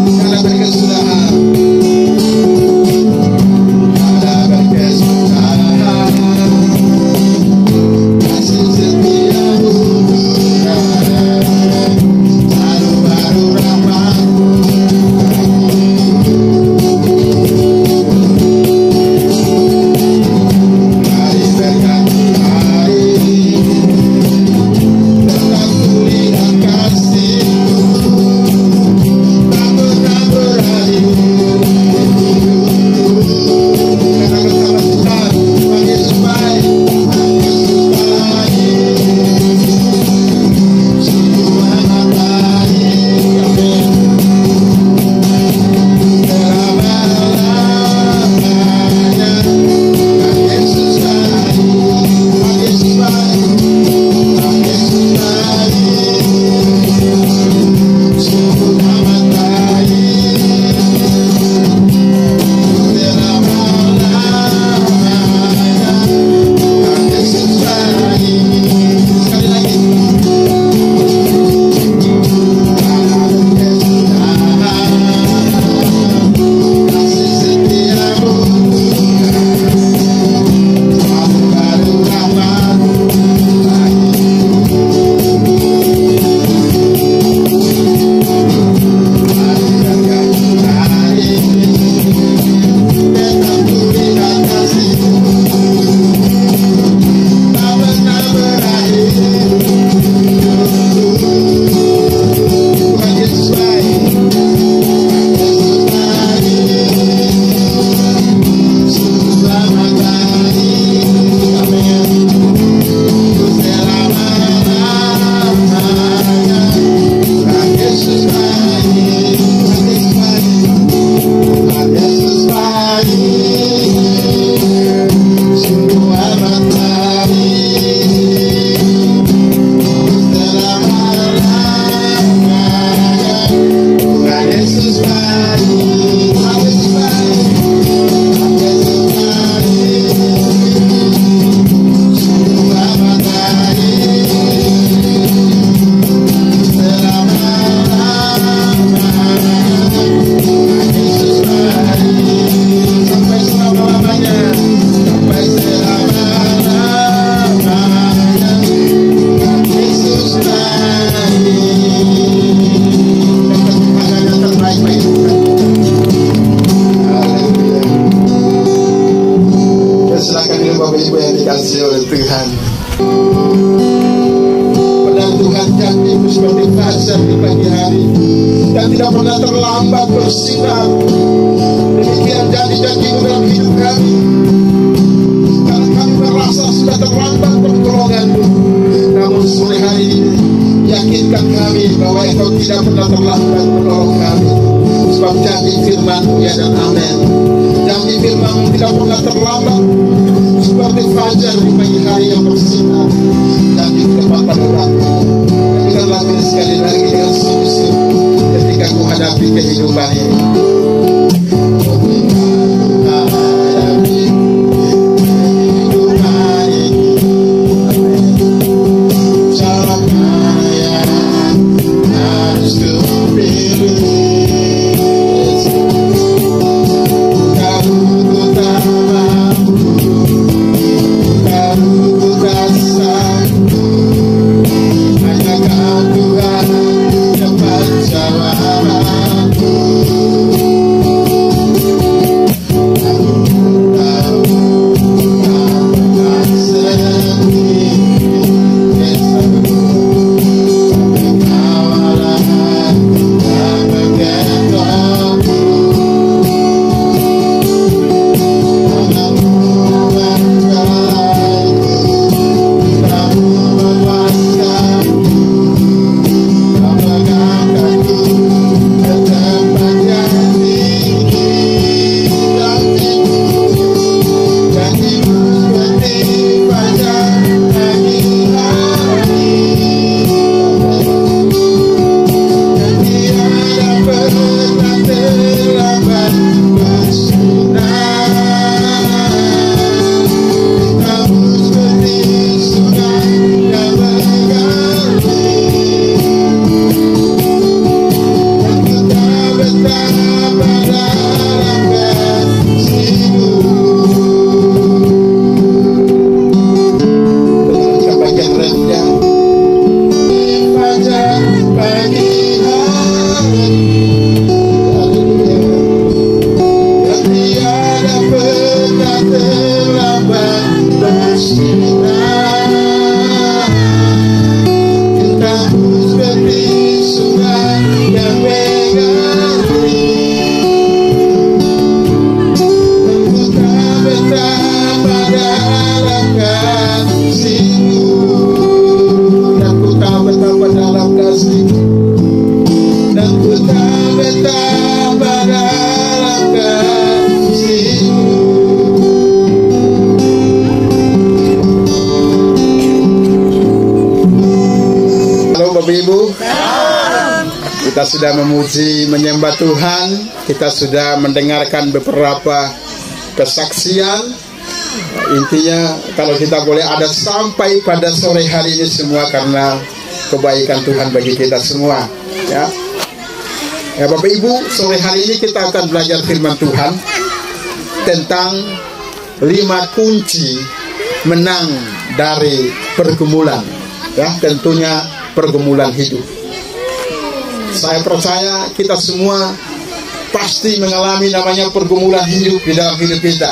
karena berkesudahan. Karena berkesudahan, kasih setiamu baru-baru rahmatmu. Mari berganti hari, tetap kulihat kasih-Mu, tak pernah berakhir hidupku. Karena bersama Tuhan, Tuhan Yesus baik, Tuhan Yesus baik, sungguh amat baik. Amin. Selama-lamanya Tuhan Yesus baik, Tuhan Yesus baik, Tuhan Yesus baik, sungguh amat baik. Selama-lamanya Tuhan Yesus baik. Sekali lagi. Karena berkesudahan, kasih setiamu baru-baru rahmatmu bagiku. Mari berganti hari, tetap kulihat kasih-Mu, tak pernah berakhir hidupku. Tuhan Yesus baik, Tuhan Yesus baik, sungguh amat baik. Amin. Selama-lamanya Tuhan Yesus baik, Tuhan Yesus baik, Tuhan Yesus baik, sungguh amat baik. Selama-lamanya Tuhan Yesus baik, Tuhan Yesus baik, Tuhan Yesus baik, sungguh amat baik. Selama-lamanya Tuhan Yesus baik, sampai selama-lamanya, sampai selama-lamanya Tuhan Yesus baik. Dan Tuhan yang terbaik bagi kita. Haleluya. Silakan dulu Bapak Ibu yang dikasihi oleh Tuhan. Padahal Tuhan janjimu seperti fajar di pagi hari dan tidak pernah terlambat bersinar. Demikian janji-janjimu dalam hidup kami. Kalau kami merasa sudah terlambat pertolongan-Mu, namun sore hari ini yakinkan kami bahwa Engkau tidak pernah terlambat menolong kami. Sebab janji firman-Mu ya dan amin. Janji firman-Mu tidak pernah terlambat, seperti fajar di pagi hari yang bersinar. Janji tepat pada waktu. Kita lakukan sekali lagi dengan sungguh-sungguh ketika ku hadapi kehidupan ini. Hanya Kau Tuhan dapat jawabanku. Kita sudah memuji, menyembah Tuhan. Kita sudah mendengarkan beberapa kesaksian. Intinya kalau kita boleh ada sampai pada sore hari ini semua karena kebaikan Tuhan bagi kita semua. Ya, Bapak Ibu, sore hari ini kita akan belajar firman Tuhan tentang 5 kunci menang dari pergumulan. Ya, tentunya pergumulan hidup. Saya percaya kita semua pasti mengalami namanya pergumulan hidup di dalam hidup kita.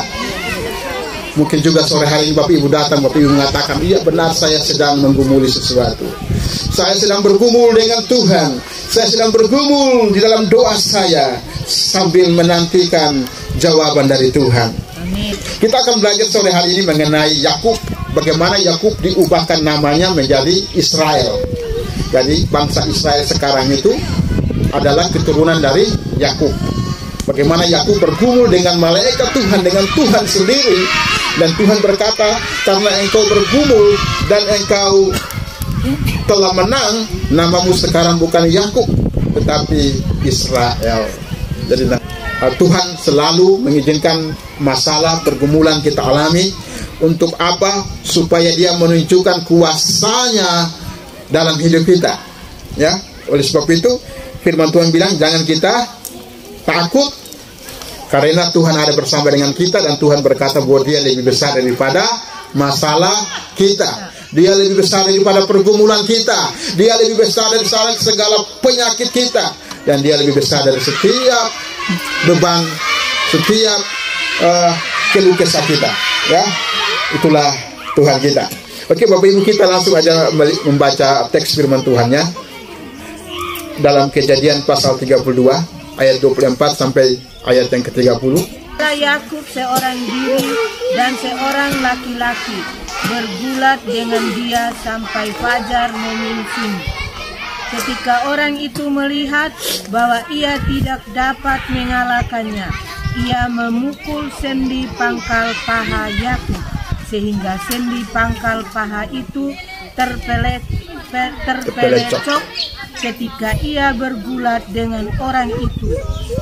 Mungkin juga sore hari ini Bapak Ibu datang, Bapak Ibu mengatakan, iya benar saya sedang menggumuli sesuatu. Saya sedang bergumul dengan Tuhan. Saya sedang bergumul di dalam doa saya sambil menantikan jawaban dari Tuhan. Kita akan belajar sore hari ini mengenai Yakub. Bagaimana Yakub diubahkan namanya menjadi Israel. Jadi bangsa Israel sekarang itu adalah keturunan dari Yakub. Bagaimana Yakub bergumul dengan malaikat Tuhan, dengan Tuhan sendiri. Dan Tuhan berkata, karena engkau bergumul dan engkau telah menang, namamu sekarang bukan Yakub, tetapi Israel. Jadi Tuhan selalu mengizinkan masalah pergumulan kita alami. Untuk apa? Supaya dia menunjukkan kuasanya dalam hidup kita. Ya, oleh sebab itu firman Tuhan bilang jangan kita takut karena Tuhan ada bersama dengan kita, dan Tuhan berkata bahwa dia lebih besar daripada masalah kita. Dia lebih besar daripada pergumulan kita. Dia lebih besar dari segala penyakit kita, dan dia lebih besar dari setiap beban, setiap keluh kesah kita. Ya, itulah Tuhan kita. Oke Bapak Ibu, kita langsung aja membaca teks firman Tuhannya dalam Kejadian pasal 32 ayat 24 sampai ayat yang ke-30. Yakub seorang diri dan seorang laki-laki bergulat dengan dia sampai fajar menyingsing. Ketika orang itu melihat bahwa ia tidak dapat mengalahkannya, ia memukul sendi pangkal paha Yakub, sehingga sendi pangkal paha itu terpelecok ketika ia bergulat dengan orang itu.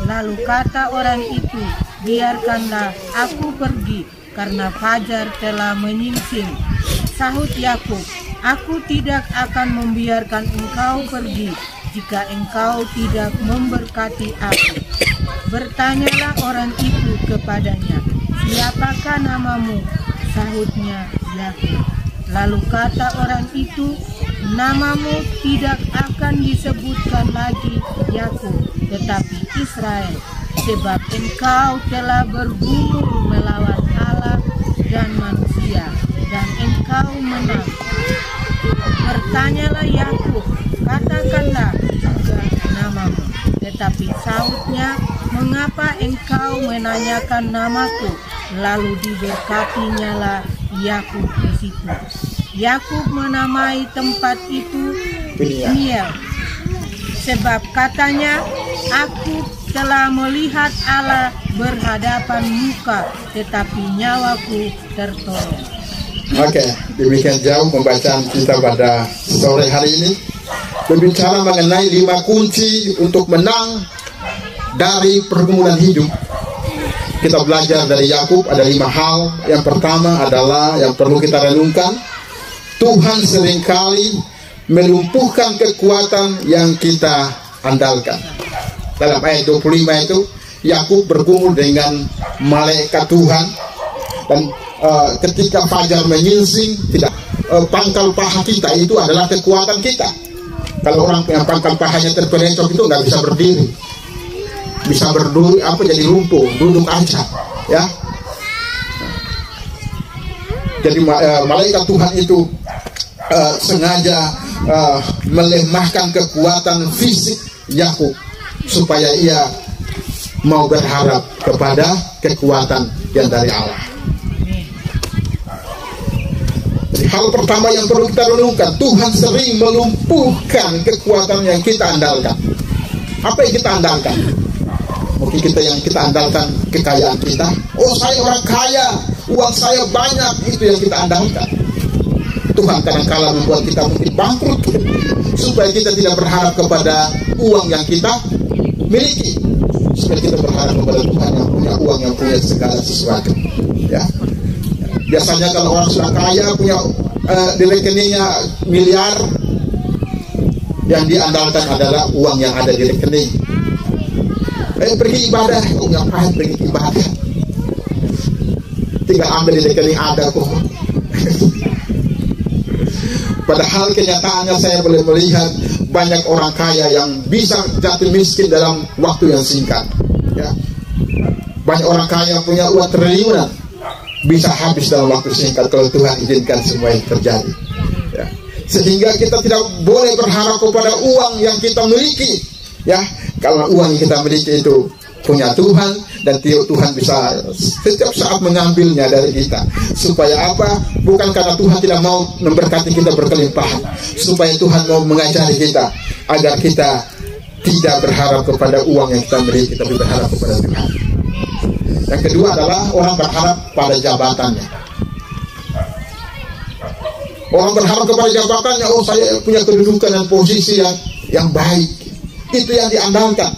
Lalu kata orang itu, biarkanlah aku pergi, karena fajar telah menyingsing. Sahut Yakub, aku tidak akan membiarkan engkau pergi jika engkau tidak memberkati aku. Bertanyalah orang itu kepadanya, siapakah namamu? Sahutnya, Yakub. Lalu kata orang itu, namamu tidak akan disebutkan lagi Yakub, tetapi Israel, sebab engkau telah bergumul melawan Allah dan manusia, dan engkau menang. Bertanyalah Yakub, katakanlah juga namamu. Tetapi sahutnya, mengapa engkau menanyakan namaku? Lalu diberkatinya lah Yakub di situ. Yakub menamai tempat itu Peniel, sebab katanya, aku telah melihat Allah berhadapan muka, tetapi nyawaku tertolong. Oke, demikian jauh pembacaan kita pada sore hari ini, berbicara mengenai 5 kunci untuk menang dari pergumulan hidup. Kita belajar dari Yakub ada 5 hal. Yang pertama adalah yang perlu kita renungkan, Tuhan seringkali melumpuhkan kekuatan yang kita andalkan. Dalam ayat 25 itu Yakub bergumul dengan malaikat Tuhan, dan ketika fajar menyingsing, tidak pangkal paha kita itu adalah kekuatan kita. Kalau orang yang pangkal pahanya terpelecok itu nggak bisa berdiri, bisa berdiri jadi lumpuh, duduk aja, ya. Jadi malaikat Tuhan itu sengaja melemahkan kekuatan fisik Yakub supaya ia mau berharap kepada kekuatan yang dari Allah. Jadi hal pertama yang perlu kita renungkan, Tuhan sering melumpuhkan kekuatan yang kita andalkan. Apa yang kita andalkan? Mungkin yang kita andalkan kekayaan kita. Oh, saya orang kaya, uang saya banyak, itu yang kita andalkan. Tuhan kadang-kala membuat kita mungkin bangkrut, supaya kita tidak berharap kepada uang yang kita miliki, supaya kita berharap kepada Tuhan yang punya uang, yang punya segala sesuatu. Ya, biasanya kalau orang sudah kaya, punya di rekeningnya miliar, yang diandalkan adalah uang yang ada di rekening. Pergi ibadah, ngapain pergi ibadah? Tinggal ambil di rekening ada kok. Padahal kenyataannya saya boleh melihat banyak orang kaya yang bisa jatuh miskin dalam waktu yang singkat. Ya. Banyak orang kaya yang punya uang triliunan bisa habis dalam waktu singkat kalau Tuhan izinkan semua yang terjadi. Ya. Sehingga kita tidak boleh berharap kepada uang yang kita miliki. Ya, kalau uang yang kita miliki itu punya Tuhan, dan Tuhan bisa setiap saat mengambilnya dari kita. Supaya apa? Bukan karena Tuhan tidak mau memberkati kita berkelimpahan, supaya Tuhan mau mengajari kita agar kita tidak berharap kepada uang yang kita miliki, tapi berharap kepada Tuhan. Yang kedua adalah orang berharap pada jabatannya. Orang berharap kepada jabatannya, oh saya punya kedudukan dan posisi yang baik, itu yang diandalkan.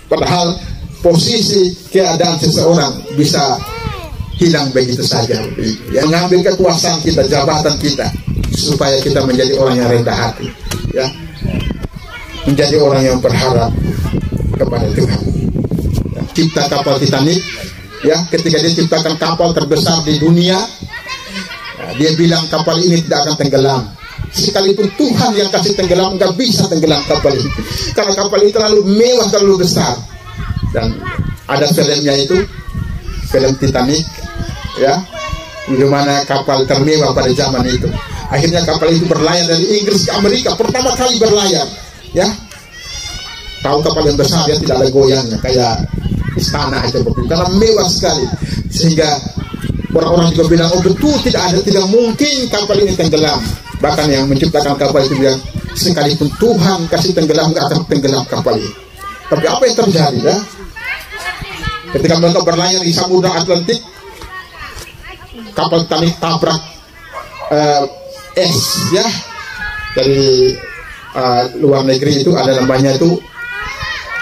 Padahal posisi keadaan seseorang bisa hilang begitu saja. Yang mengambil kekuasaan kita, jabatan kita, supaya kita menjadi orang yang rendah hati, ya, menjadi orang yang berharap kepada Tuhan. Ya. Cipta kapal Titanic, ya, ketika dia ciptakan kapal terbesar di dunia, ya, dia bilang kapal ini tidak akan tenggelam. Sekalipun Tuhan yang kasih tenggelam, nggak bisa tenggelam kapal ini, karena kapal ini terlalu mewah, terlalu besar. Dan ada filmnya itu, film Titanic, ya, di mana kapal termewah pada zaman itu. Akhirnya kapal itu berlayar dari Inggris ke Amerika, pertama kali berlayar, ya. Tahu kapal yang besar, dia tidak ada goyangnya kayak istana aja begitu, karena mewah sekali. Sehingga orang-orang juga bilang, oh betul, tidak mungkin kapal ini tenggelam. Bahkan yang menciptakan kapal itu bilang, sekalipun Tuhan kasih tenggelam, nggak akan tenggelam kapal ini. Tapi apa yang terjadi, ya? Ketika mereka berlayar di Samudra Atlantik, kapal Titanic tabrak es, ya, dari luar negeri itu ada namanya itu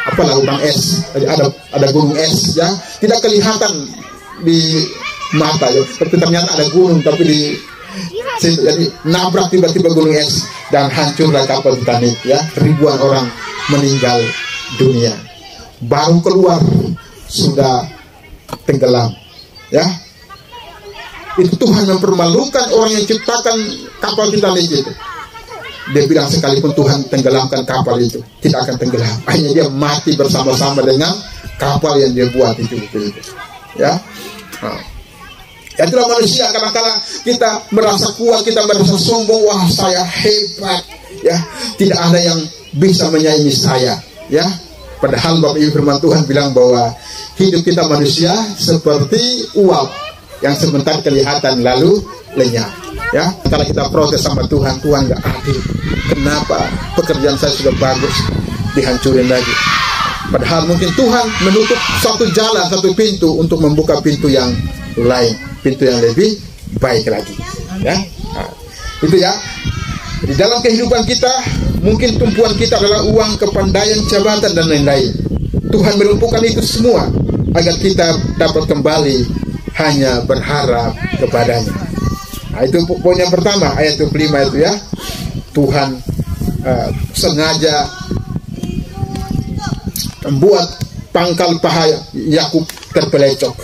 apa, lautan es. Jadi ada gunung es, ya, tidak kelihatan di mata, ya, tapi ternyata ada gunung, tapi jadi nabrak tiba-tiba gunung es dan hancurlah kapal Titanic, ya, ribuan orang meninggal dunia. Baru keluar sudah tenggelam, ya. Itu Tuhan mempermalukan orang yang ciptakan kapal Titanic itu. Dia bilang sekalipun Tuhan tenggelamkan kapal itu, tidak akan tenggelam. Akhirnya dia mati bersama-sama dengan kapal yang dia buat itu, ya. Ya, itulah manusia. Kadang-kadang kita merasa kuat, kita merasa sombong, wah saya hebat, ya, tidak ada yang bisa menyaingi saya, ya. Padahal Bapak Ibu firman Tuhan bilang bahwa hidup kita manusia seperti uap yang sebentar kelihatan lalu lenyap, ya. Kalau kita protes sama Tuhan, Tuhan nggak adil, kenapa pekerjaan saya sudah bagus dihancurin lagi. Padahal mungkin Tuhan menutup satu jalan, satu pintu untuk membuka pintu yang lain, pintu yang lebih baik lagi, ya. Nah, itu ya. Di dalam kehidupan kita, mungkin tumpuan kita adalah uang, kepandaian, jabatan, dan lain-lain. Tuhan melumpuhkan itu semua agar kita dapat kembali hanya berharap kepadanya. Nah, itu poin yang pertama, ayat 25 itu, ya. Tuhan sengaja membuat pangkal paha Yakub terpelecok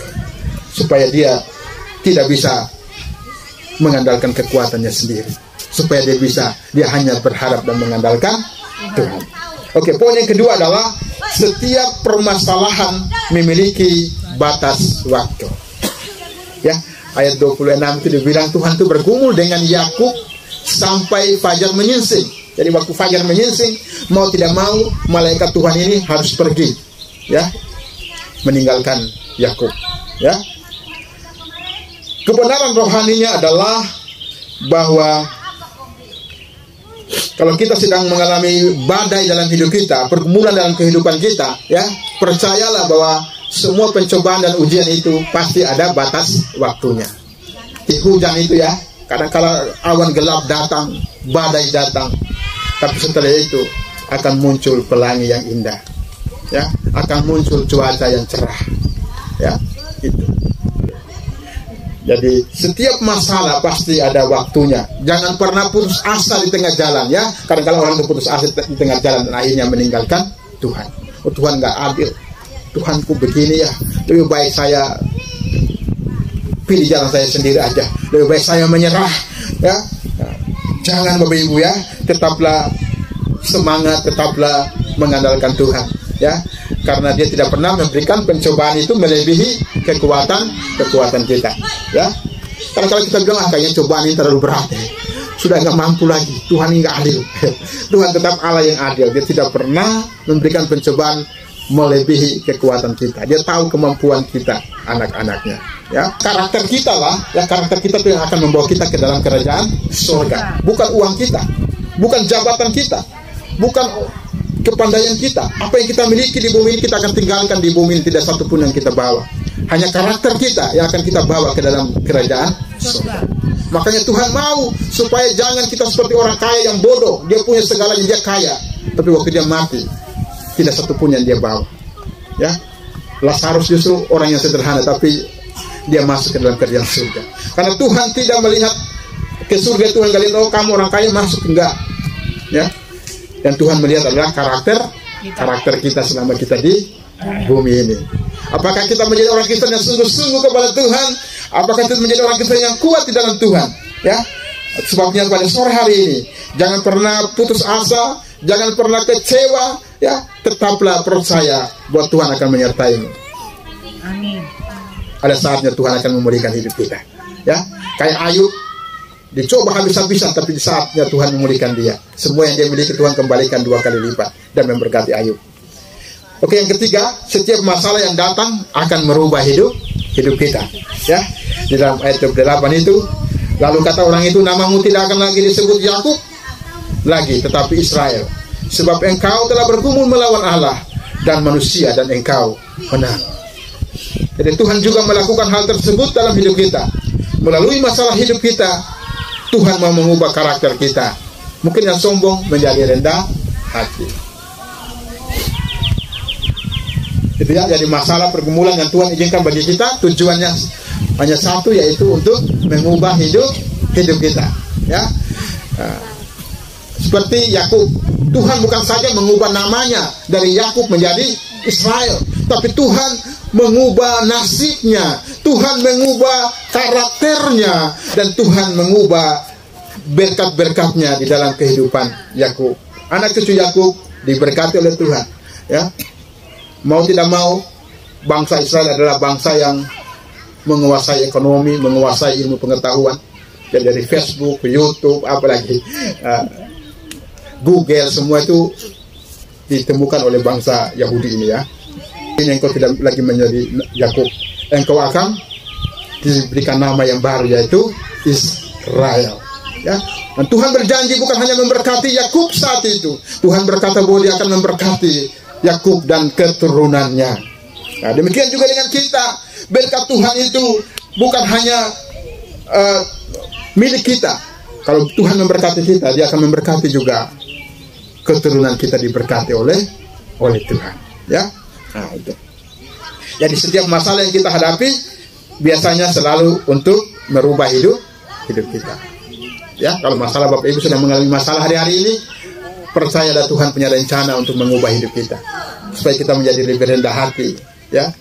supaya dia tidak bisa mengandalkan kekuatannya sendiri, supaya dia hanya berharap dan mengandalkan Tuhan. Oke, poin yang kedua adalah setiap permasalahan memiliki batas waktu. Ya, ayat 26 itu dibilang Tuhan itu bergumul dengan Yakub sampai fajar menyingsing. Jadi waktu fajar menyingsing, mau tidak mau malaikat Tuhan ini harus pergi, ya, meninggalkan Yakub, ya. Kebenaran rohaninya adalah bahwa kalau kita sedang mengalami badai dalam hidup kita, pergumulan dalam kehidupan kita, ya, percayalah bahwa semua pencobaan dan ujian itu pasti ada batas waktunya. Hujan itu, ya, Kadang-kala awan gelap datang, badai datang, tapi setelah itu akan muncul pelangi yang indah, ya, akan muncul cuaca yang cerah, ya, itu. Jadi setiap masalah pasti ada waktunya. Jangan pernah putus asa di tengah jalan, ya. Kadang-kala orang itu putus asa di tengah jalan dan akhirnya meninggalkan Tuhan. Oh, Tuhan nggak adil, Tuhanku begini ya, lebih baik saya pilih jalan saya sendiri aja, lebih baik saya menyerah, ya. Jangan Bapak Ibu, ya, tetaplah semangat, tetaplah mengandalkan Tuhan, ya, karena Dia tidak pernah memberikan pencobaan itu melebihi kekuatan kita, ya. Karena kalau kita bilang kayaknya cobaan ini terlalu berat, sudah nggak mampu lagi, Tuhan ini nggak adil. Tuhan tetap Allah yang adil. Dia tidak pernah memberikan pencobaan melebihi kekuatan kita. Dia tahu kemampuan kita, anak-anaknya, ya. Karakter kita lah, ya, karakter kita itu yang akan membawa kita ke dalam kerajaan surga. Bukan uang kita, bukan jabatan kita, bukan kepandaian kita. Apa yang kita miliki di bumi ini kita akan tinggalkan di bumi ini, tidak satu pun yang kita bawa. Hanya karakter kita yang akan kita bawa ke dalam kerajaan surga. Makanya Tuhan mau supaya jangan kita seperti orang kaya yang bodoh. Dia punya segalanya, dia kaya, tapi waktu dia mati tidak satu pun yang dia bawa, ya. Lazarus justru orang yang sederhana, tapi dia masuk ke dalam kerajaan surga. Karena Tuhan tidak melihat ke surga, Tuhan gak lihat, oh kamu orang kaya masuk, enggak, ya. Dan Tuhan melihat adalah karakter kita selama kita di bumi ini. Apakah kita menjadi orang Kristen yang sungguh-sungguh kepada Tuhan? Apakah kita menjadi orang Kristen yang kuat di dalam Tuhan? Ya, sebabnya pada sore hari ini jangan pernah putus asa, jangan pernah kecewa, ya. Tetaplah percaya bahwa Tuhan akan menyertaimu. Amin. Ada saatnya Tuhan akan memulihkan hidup kita, ya. Kayak Ayub, dicoba habis-habisan, tapi di saatnya Tuhan memulihkan dia. Semua yang dia miliki Tuhan kembalikan 2 kali lipat dan memberkati Ayub. Oke, yang ketiga, setiap masalah yang datang akan merubah hidup kita, ya. Di dalam ayat 8 itu, lalu kata orang itu, namamu tidak akan lagi disebut Yakub lagi, tetapi Israel, sebab engkau telah bergumul melawan Allah dan manusia, dan engkau menang. Jadi Tuhan juga melakukan hal tersebut dalam hidup kita. Melalui masalah hidup kita, Tuhan mau mengubah karakter kita. Mungkin yang sombong menjadi rendah hati. Itu ya, jadi masalah pergumulan yang Tuhan izinkan bagi kita, tujuannya hanya satu, yaitu untuk mengubah hidup kita, ya. Seperti Yakub, Tuhan bukan saja mengubah namanya dari Yakub menjadi Israel, tapi Tuhan mengubah nasibnya, Tuhan mengubah karakternya, dan Tuhan mengubah berkat-berkatnya di dalam kehidupan Yakub. Anak cucu Yakub diberkati oleh Tuhan, ya. Mau tidak mau, bangsa Israel adalah bangsa yang menguasai ekonomi, menguasai ilmu pengetahuan. Jadi dari Facebook, YouTube, apalagi Google, semua itu ditemukan oleh bangsa Yahudi ini, ya. Ini engkau tidak lagi menjadi Yakub, engkau akan diberikan nama yang baru, yaitu Israel, ya. Dan Tuhan berjanji bukan hanya memberkati Yakub saat itu, Tuhan berkata bahwa Dia akan memberkati Yakub dan keturunannya. Nah, demikian juga dengan kita. Berkat Tuhan itu bukan hanya milik kita. Kalau Tuhan memberkati kita, Dia akan memberkati juga keturunan kita, diberkati oleh Tuhan, ya. Nah, itu. Jadi setiap masalah yang kita hadapi biasanya selalu untuk merubah hidup kita, ya. Kalau masalah Bapak Ibu sudah mengalami masalah hari-hari ini, percayalah Tuhan punya rencana untuk mengubah hidup kita, supaya kita menjadi lebih rendah hati, ya,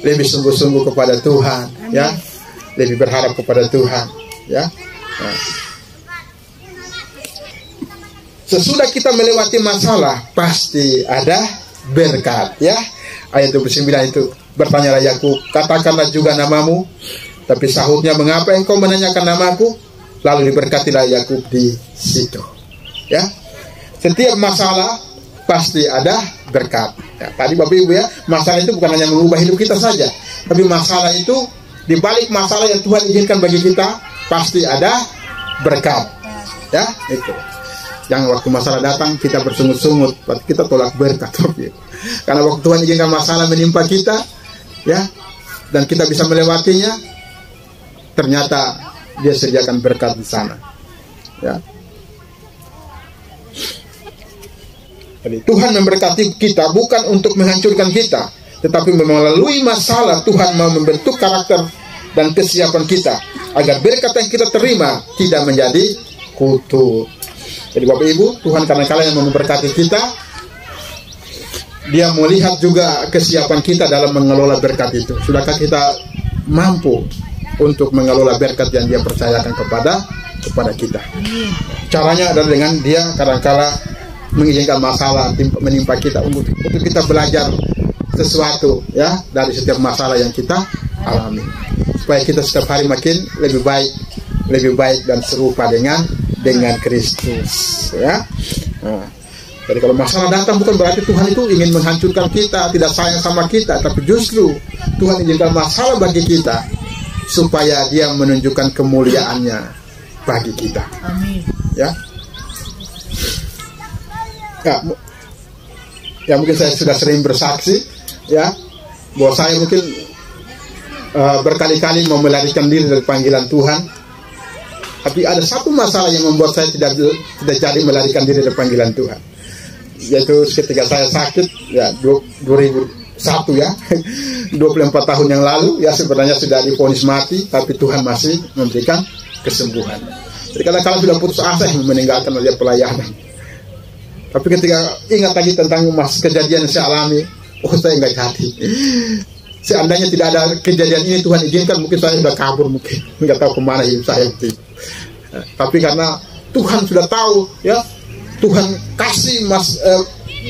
lebih sungguh-sungguh kepada Tuhan, ya, lebih berharap kepada Tuhan, ya. Nah. Sesudah kita melewati masalah, pasti ada berkat, ya. Ayat 29 itu, bertanyalah Yakub, katakanlah juga namamu. Tapi sahutnya, mengapa engkau menanyakan namaku? Lalu diberkatilah Yakub di situ, ya. Setiap masalah pasti ada berkat, ya. Tadi Bapak Ibu, ya, masalah itu bukan hanya mengubah hidup kita saja, tapi masalah itu, di balik masalah yang Tuhan izinkan bagi kita, pasti ada berkat, ya. Itu. Jangan waktu masalah datang kita bersungut-sungut, kita tolak berkat. Karena waktu Tuhan izinkan masalah menimpa kita, ya, dan kita bisa melewatinya, ternyata dia sediakan berkat di sana. Ya. Jadi Tuhan memberkati kita bukan untuk menghancurkan kita, tetapi melalui masalah Tuhan mau membentuk karakter dan kesiapan kita agar berkat yang kita terima tidak menjadi kutuk. Jadi Bapak Ibu, Tuhan kadang-kala yang memberkati kita, Dia melihat juga kesiapan kita dalam mengelola berkat itu. Sudahkah kita mampu untuk mengelola berkat yang Dia percayakan kepada kita? Caranya adalah dengan Dia kadang-kala mengizinkan masalah menimpa kita untuk kita belajar sesuatu ya dari setiap masalah yang kita alami, supaya kita setiap hari makin lebih baik dan serupa dengan Kristus ya. Nah, jadi kalau masalah datang bukan berarti Tuhan itu ingin menghancurkan kita, tidak sayang sama kita, tapi justru Tuhan izinkan masalah bagi kita supaya Dia menunjukkan kemuliaannya bagi kita. Amin. Ya, mungkin saya sudah sering bersaksi ya bahwa saya mungkin berkali-kali mau melarikan diri dari panggilan Tuhan, tapi ada satu masalah yang membuat saya tidak jadi melarikan diri dari panggilan Tuhan, yaitu ketika saya sakit ya 2001 ya 24 tahun yang lalu ya, sebenarnya sudah divonis mati, tapi Tuhan masih memberikan kesembuhan. Jadi kadang-kadang sudah putus asa meninggalkan dia pelayanan. Tapi ketika ingat lagi tentang kejadian yang saya alami, saya nggak jadi. Seandainya tidak ada kejadian ini Tuhan izinkan, mungkin saya sudah kabur, mungkin nggak tahu kemana hidup saya itu. Tapi karena Tuhan sudah tahu, ya Tuhan kasih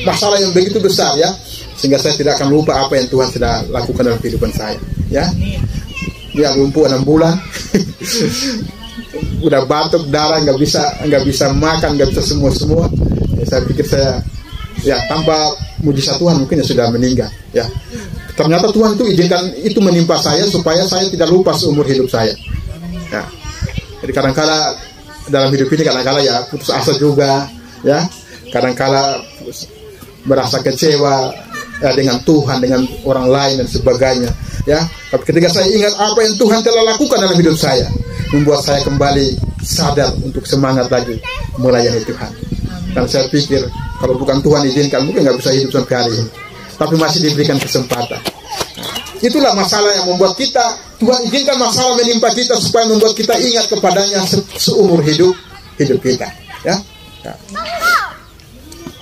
masalah yang begitu besar, ya, sehingga saya tidak akan lupa apa yang Tuhan sudah lakukan dalam kehidupan saya. Ya, dia lumpuh 6 bulan, udah batuk darah, nggak bisa makan, nggak bisa semua. Saya pikir saya ya tanpa mujizat Tuhan mungkin sudah meninggal ya. Ternyata Tuhan itu izinkan itu menimpa saya supaya saya tidak lupa seumur hidup saya ya. Jadi kadang-kala dalam hidup ini kadang-kala ya putus asa juga ya, kadang-kala merasa kecewa ya, dengan Tuhan, dengan orang lain dan sebagainya ya. Tapi ketika saya ingat apa yang Tuhan telah lakukan dalam hidup saya, membuat saya kembali sadar untuk semangat lagi melayani Tuhan. Dan saya pikir kalau bukan Tuhan izinkan mungkin nggak bisa hidup sampai hari ini, tapi masih diberikan kesempatan. Itulah masalah yang membuat kita, Tuhan izinkan masalah menimpa kita supaya membuat kita ingat kepadanya seumur hidup kita ya.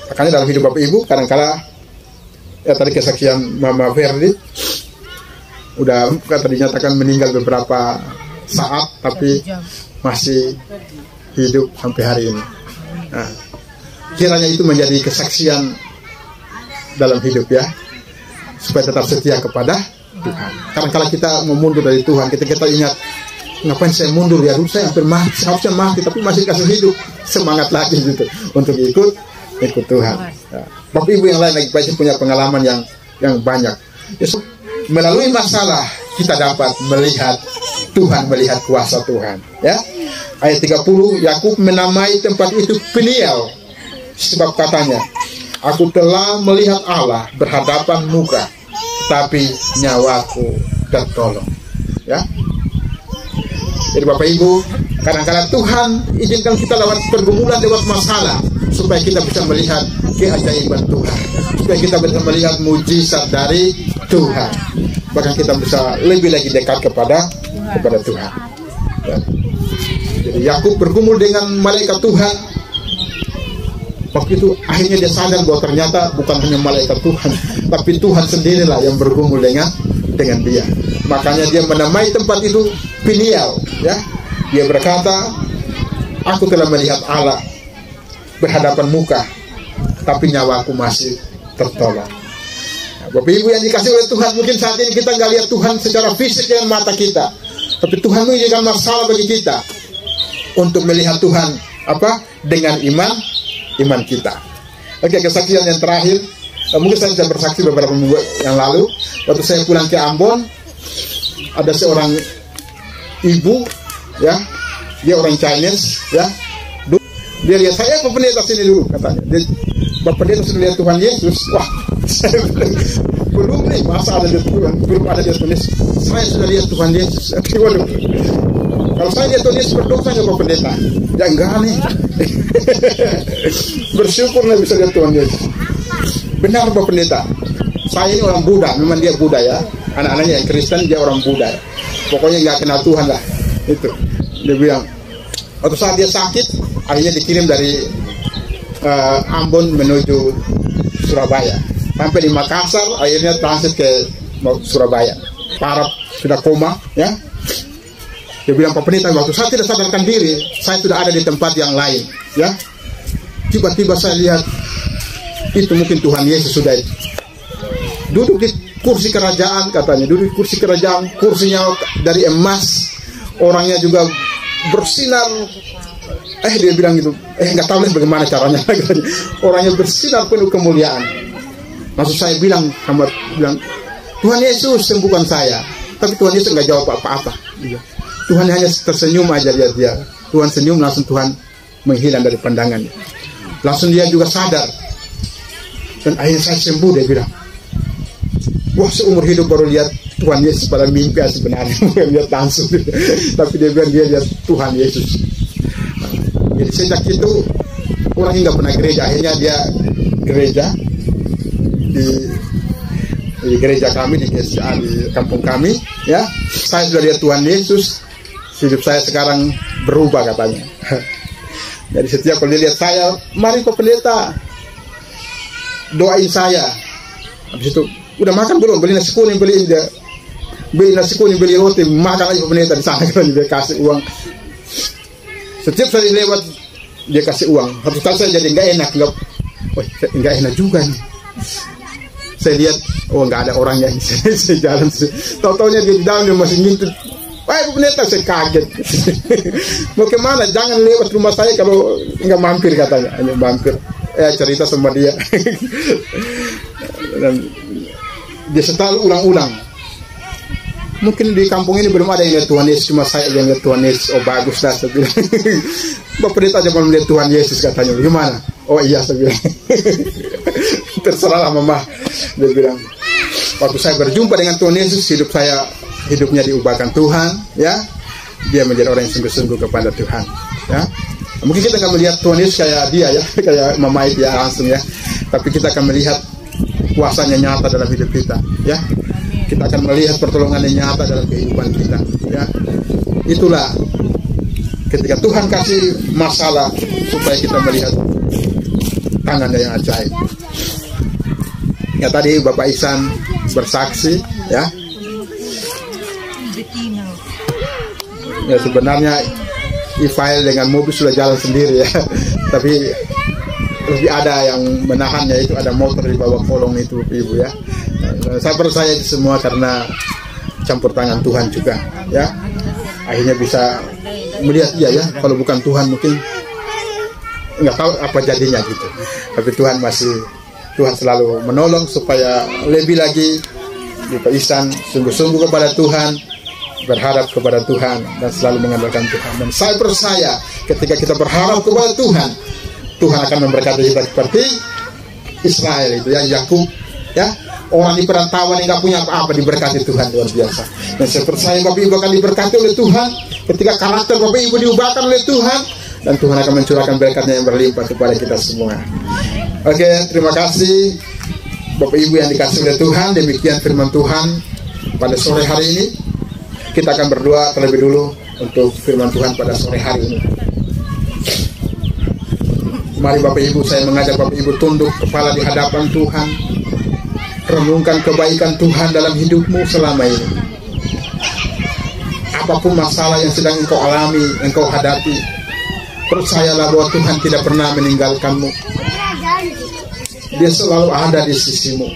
Makanya dalam hidup Bapak Ibu kadang-kala ya, tadi kesaksian Mama Verdi udah tadi dinyatakan meninggal beberapa saat, tapi masih hidup sampai hari ini. Nah, kiranya itu menjadi kesaksian dalam hidup ya, supaya tetap setia kepada Tuhan. Kadang-kala kita mau mundur dari Tuhan, kita ingat, ngapain saya mundur ya, saya hampir mati, seharusnya mati, tapi masih dikasih hidup, semangat lagi gitu untuk ikut Tuhan ya. Bapak Ibu yang lain lagi pasti punya pengalaman yang banyak ya, melalui masalah kita dapat melihat Tuhan, melihat kuasa Tuhan ya. Ayat 30, Yakub menamai tempat itu Peniel, sebab katanya, aku telah melihat Allah berhadapan muka, tapi nyawaku tertolong ya. Jadi Bapak Ibu, kadang-kadang Tuhan izinkan kita lewat pergumulan, lewat masalah, supaya kita bisa melihat keajaiban Tuhan, supaya kita bisa melihat mujizat dari Tuhan, bahkan kita bisa lebih lagi dekat kepada Tuhan ya. Jadi Yakub bergumul dengan malaikat Tuhan. Waktu itu akhirnya dia sadar bahwa ternyata bukan hanya malaikat Tuhan, tapi Tuhan sendirilah yang bergumul dengan dia. Makanya dia menamai tempat itu Peniel ya. Dia berkata, aku telah melihat Allah berhadapan muka, tapi nyawaku masih tertolong. Nah, Bapak Ibu yang dikasih oleh Tuhan, mungkin saat ini kita nggak lihat Tuhan secara fisik dengan mata kita, tapi Tuhan mengizinkan masalah bagi kita untuk melihat Tuhan dengan iman kita. Oke, kesaksian yang terakhir, mungkin saya sudah bersaksi beberapa minggu yang lalu, waktu saya pulang ke Ambon, ada seorang ibu ya, dia orang Chinese ya, dia lihat saya ke pendeta sini dulu katanya, Bapak Pendeta sudah lihat Tuhan Yesus. Wah, saya belum nih, masa ada dia Tuhan, belum ada dia tulis. Saya sudah lihat Tuhan Yesus. Waduh, kalau saya lihat Tuhan Yesus berdosa nggak Bapak Pendeta? Ya enggak nih. Bersyukur nih bisa lihat Tuhan Yesus. Benar Bapak Pendeta. Saya ini orang Buddha, memang dia Buddha ya. Anak-anaknya yang Kristen, dia orang Buddha. Pokoknya nggak kenal Tuhan lah. Itu dia bilang. Waktu saat dia sakit, akhirnya dikirim dari Ambon menuju Surabaya. Sampai di Makassar, akhirnya transit ke Surabaya. Parah, sudah koma, ya. Dia bilang, Pak Pendeta, waktu saya tidak sadarkan diri, saya sudah ada di tempat yang lain, ya. Tiba-tiba saya lihat, itu mungkin Tuhan Yesus sudah duduk di kursi kerajaan, katanya. Duduk di kursi kerajaan, kursinya dari emas, orangnya juga bersinar. Dia bilang gitu, nggak tahu bagaimana caranya. Orangnya bersinar penuh kemuliaan. Maksud saya bilang, Tuhan Yesus sembuhkan saya. Tapi Tuhan Yesus nggak jawab apa-apa. Tuhan hanya tersenyum aja lihat dia. Tuhan senyum, langsung Tuhan menghilang dari pandangannya. Langsung dia juga sadar. Dan akhirnya saya sembuh, dia bilang. Wah, seumur hidup baru lihat Tuhan Yesus pada mimpi sebenarnya. Bukan lihat langsung. Tapi dia bilang dia lihat Tuhan Yesus. Jadi sejak itu orang nggak pernah gereja, akhirnya dia gereja di gereja kami di kampung kami, ya. Saya sudah lihat Tuhan Yesus, hidup saya sekarang berubah katanya. Jadi setiap kali lihat saya, mari Pak Pendeta doain saya. Habis itu udah makan belum? Beli nasi kuning, beli roti, makan aja Pak Pendeta di sana, kan dia kasih uang. Setiap saya lewat dia kasih uang. Habis itu saya jadi nggak enak juga nih. Saya lihat, nggak ada orangnya. Saya jalan, tahu-taunya dia di dalam, dia masih ngintip. Pak Pendeta, saya kaget. Mau kemana? Jangan lewat rumah saya kalau nggak mampir, katanya. Hanya mampir. Cerita sama dia. Dan dia selalu ulang-ulang. Mungkin di kampung ini belum ada yang lihat Tuhan Yesus, cuma saya yang lihat Tuhan Yesus. Oh bagus lah, saya bilang. Bapak Pendeta aja belum lihat Tuhan Yesus, katanya. Gimana? Oh iya, saya bilang. Terserahlah mama, dia bilang. Waktu saya berjumpa dengan Tuhan Yesus, hidupnya diubahkan Tuhan, ya. Dia menjadi orang yang sungguh-sungguh kepada Tuhan, ya. Mungkin kita akan melihat Tuhan Yesus kayak dia, ya, kayak mama itu ya langsung, ya. Tapi kita akan melihat kuasanya nyata dalam hidup kita, ya. Kita akan melihat pertolongan yang nyata dalam kehidupan kita, ya. Itulah ketika Tuhan kasih masalah supaya kita melihat tangannya yang ajaib. Ya tadi Bapak Ihsan bersaksi, ya. Ya sebenarnya Ifail dengan mobil sudah jalan sendiri, ya. Tapi lebih ada yang menahannya, itu ada motor di bawah kolong itu, Ibu, ya. Saya percaya itu semua karena campur tangan Tuhan juga, ya. Akhirnya bisa melihat dia, ya. Kalau bukan Tuhan mungkin nggak tahu apa jadinya gitu. Tapi Tuhan selalu menolong supaya lebih lagi Bapak Ihsan sungguh-sungguh kepada Tuhan, berharap kepada Tuhan dan selalu mengandalkan Tuhan. Dan saya percaya ketika kita berharap kepada Tuhan, Tuhan akan memberkati kita seperti Israel itu, ya, Yakub, ya. Orang di perantauan yang nggak punya apa-apa diberkati Tuhan luar biasa. Dan saya percaya Bapak Ibu akan diberkati oleh Tuhan ketika karakter Bapak Ibu diubahkan oleh Tuhan, dan Tuhan akan mencurahkan berkatnya yang berlimpah kepada kita semua. Oke, terima kasih Bapak Ibu yang dikasih oleh Tuhan. Demikian firman Tuhan pada sore hari ini. Kita akan berdoa terlebih dulu untuk firman Tuhan pada sore hari ini. Mari Bapak Ibu, saya mengajak Bapak Ibu tunduk kepala di hadapan Tuhan. Renungkan kebaikan Tuhan dalam hidupmu selama ini. Apapun masalah yang sedang engkau alami, engkau hadapi, percayalah bahwa Tuhan tidak pernah meninggalkanmu. Dia selalu ada di sisimu.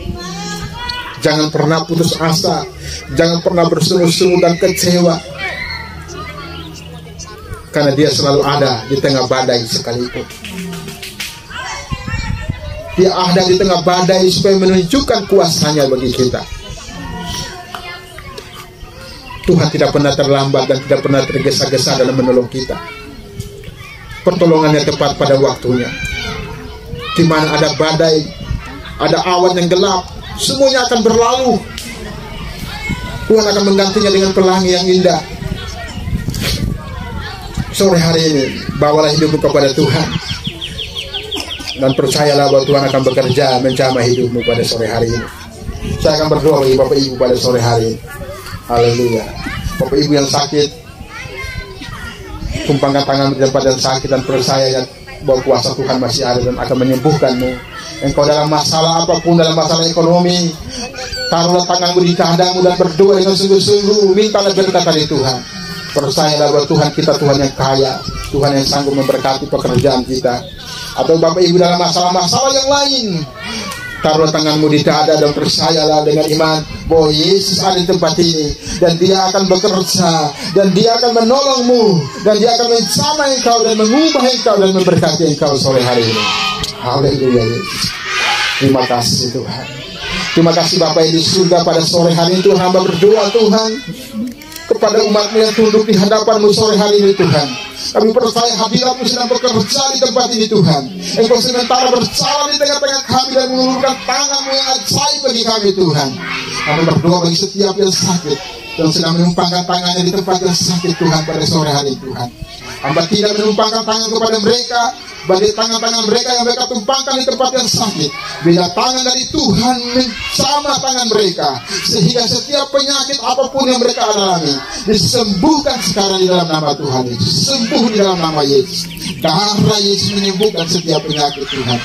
Jangan pernah putus asa, jangan pernah bersungut-sungut dan kecewa, karena dia selalu ada di tengah badai sekalipun. Dia ada di tengah badai supaya menunjukkan kuasanya bagi kita. Tuhan tidak pernah terlambat dan tidak pernah tergesa-gesa dalam menolong kita. Pertolongannya tepat pada waktunya. Di mana ada badai, ada awan yang gelap, semuanya akan berlalu. Tuhan akan menggantinya dengan pelangi yang indah. Sore hari ini, bawalah hidupmu kepada Tuhan, dan percayalah bahwa Tuhan akan bekerja menjamah hidupmu pada sore hari ini. Saya akan berdoa bagi Bapak Ibu pada sore hari ini. Haleluya. Bapak Ibu yang sakit, tumpangkan tangan di tempat yang sakit dan percaya bahwa kuasa Tuhan masih ada dan akan menyembuhkanmu. Engkau dalam masalah apapun, dalam masalah ekonomi, taruhlah tanganmu di dadamu dan berdoa dengan sungguh-sungguh, mintalah berkat dari Tuhan. Percayalah bahwa Tuhan kita Tuhan yang kaya, Tuhan yang sanggup memberkati pekerjaan kita. Atau Bapak Ibu dalam masalah-masalah yang lain, taruhlah tanganmu di dada dan percayalah dengan iman bahwa Yesus ada di tempat ini, dan Dia akan bekerja, dan Dia akan menolongmu, dan Dia akan menjamah engkau dan mengubah engkau dan memberkati engkau sore hari ini. Haleluya Yesus. Terima kasih Tuhan. Terima kasih Bapak di surga, pada sore hari ini Tuhan hamba berdoa Tuhan kepada umat-Mu yang tunduk di hadapan-Mu sore hari ini Tuhan. Kami percaya hadirat-Mu sedang bekerja di tempat ini Tuhan. Engkau sementara berjalan di tengah-tengah kami dan mengulurkan tangan-Mu yang ajaib bagi kami Tuhan. Kami berdoa bagi setiap yang sakit yang sedang menumpangkan tangannya di tempat yang sakit Tuhan pada sore hari Tuhan. Hamba tidak menumpangkan tangan kepada mereka, bagi tangan-tangan mereka yang mereka tumpangkan di tempat yang sakit, bila tangan dari Tuhan menjamah tangan mereka, sehingga setiap penyakit apapun yang mereka alami disembuhkan sekarang di dalam nama Tuhan Yesus. Sembuh di dalam nama Yesus. Darah Yesus menyembuhkan setiap penyakit Tuhan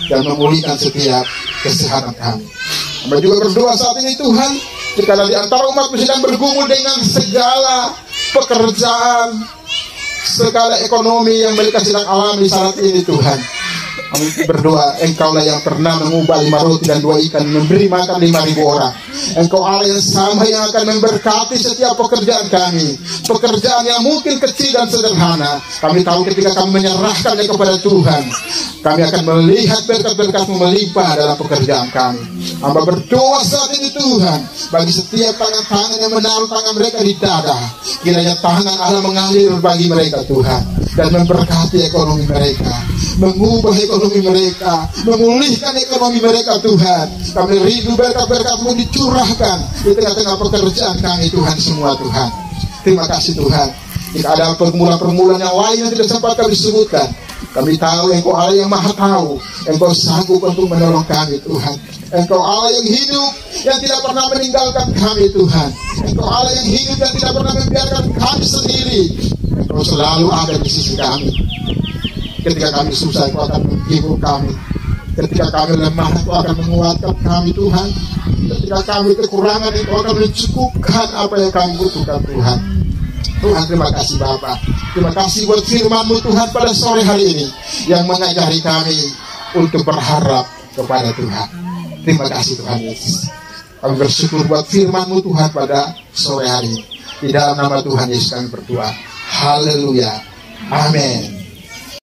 dan memulihkan setiap kesehatan kami. Hamba juga berdoa saat ini Tuhan, jika di antara umat sedang bergumul dengan segala pekerjaan, segala ekonomi yang mereka sedang alami saat ini Tuhan, kami berdoa, Engkaulah yang pernah mengubah 5 roti dan 2 ikan, memberi makan 5.000 orang. Engkau Allah yang sama yang akan memberkati setiap pekerjaan kami, pekerjaan yang mungkin kecil dan sederhana. Kami tahu ketika kami menyerahkannya kepada Tuhan, kami akan melihat berkat-berkat-Mu melimpah dalam pekerjaan kami. Hamba berdoa saat ini Tuhan, bagi setiap tangan-tangan yang menaruh tangan mereka di dada, kiranya tangan Allah mengalir bagi mereka Tuhan, dan memberkati ekonomi mereka, mengubah ekonomi mereka, memulihkan ekonomi mereka Tuhan. Kami rindu berkat-berkat-Mu dicurahkan di tengah-tengah pekerjaan kami Tuhan semua Tuhan. Terima kasih Tuhan. Jika ada permulaan-permulaan yang lain yang tidak sempat kami sebutkan, kami tahu Engkau Allah yang maha tahu. Engkau sanggup untuk menolong kami Tuhan. Engkau Allah yang hidup, yang tidak pernah meninggalkan kami Tuhan. Engkau Allah yang hidup, yang tidak pernah membiarkan kami sendiri. Engkau selalu ada di sisi kami. Ketika kami susah, Engkau akan menghibur kami. Ketika kami lemah, Engkau akan menguatkan kami Tuhan. Ketika kami kekurangan, Engkau akan mencukupkan apa yang kami butuhkan Tuhan. Tuhan, terima kasih Bapa. Terima kasih buat firman-Mu Tuhan pada sore hari ini, yang mengajari kami untuk berharap kepada Tuhan. Terima kasih Tuhan Yesus. Kami bersyukur buat firman-Mu Tuhan pada sore hari ini. Di dalam nama Tuhan Yesus kami berdoa. Haleluya. Amin.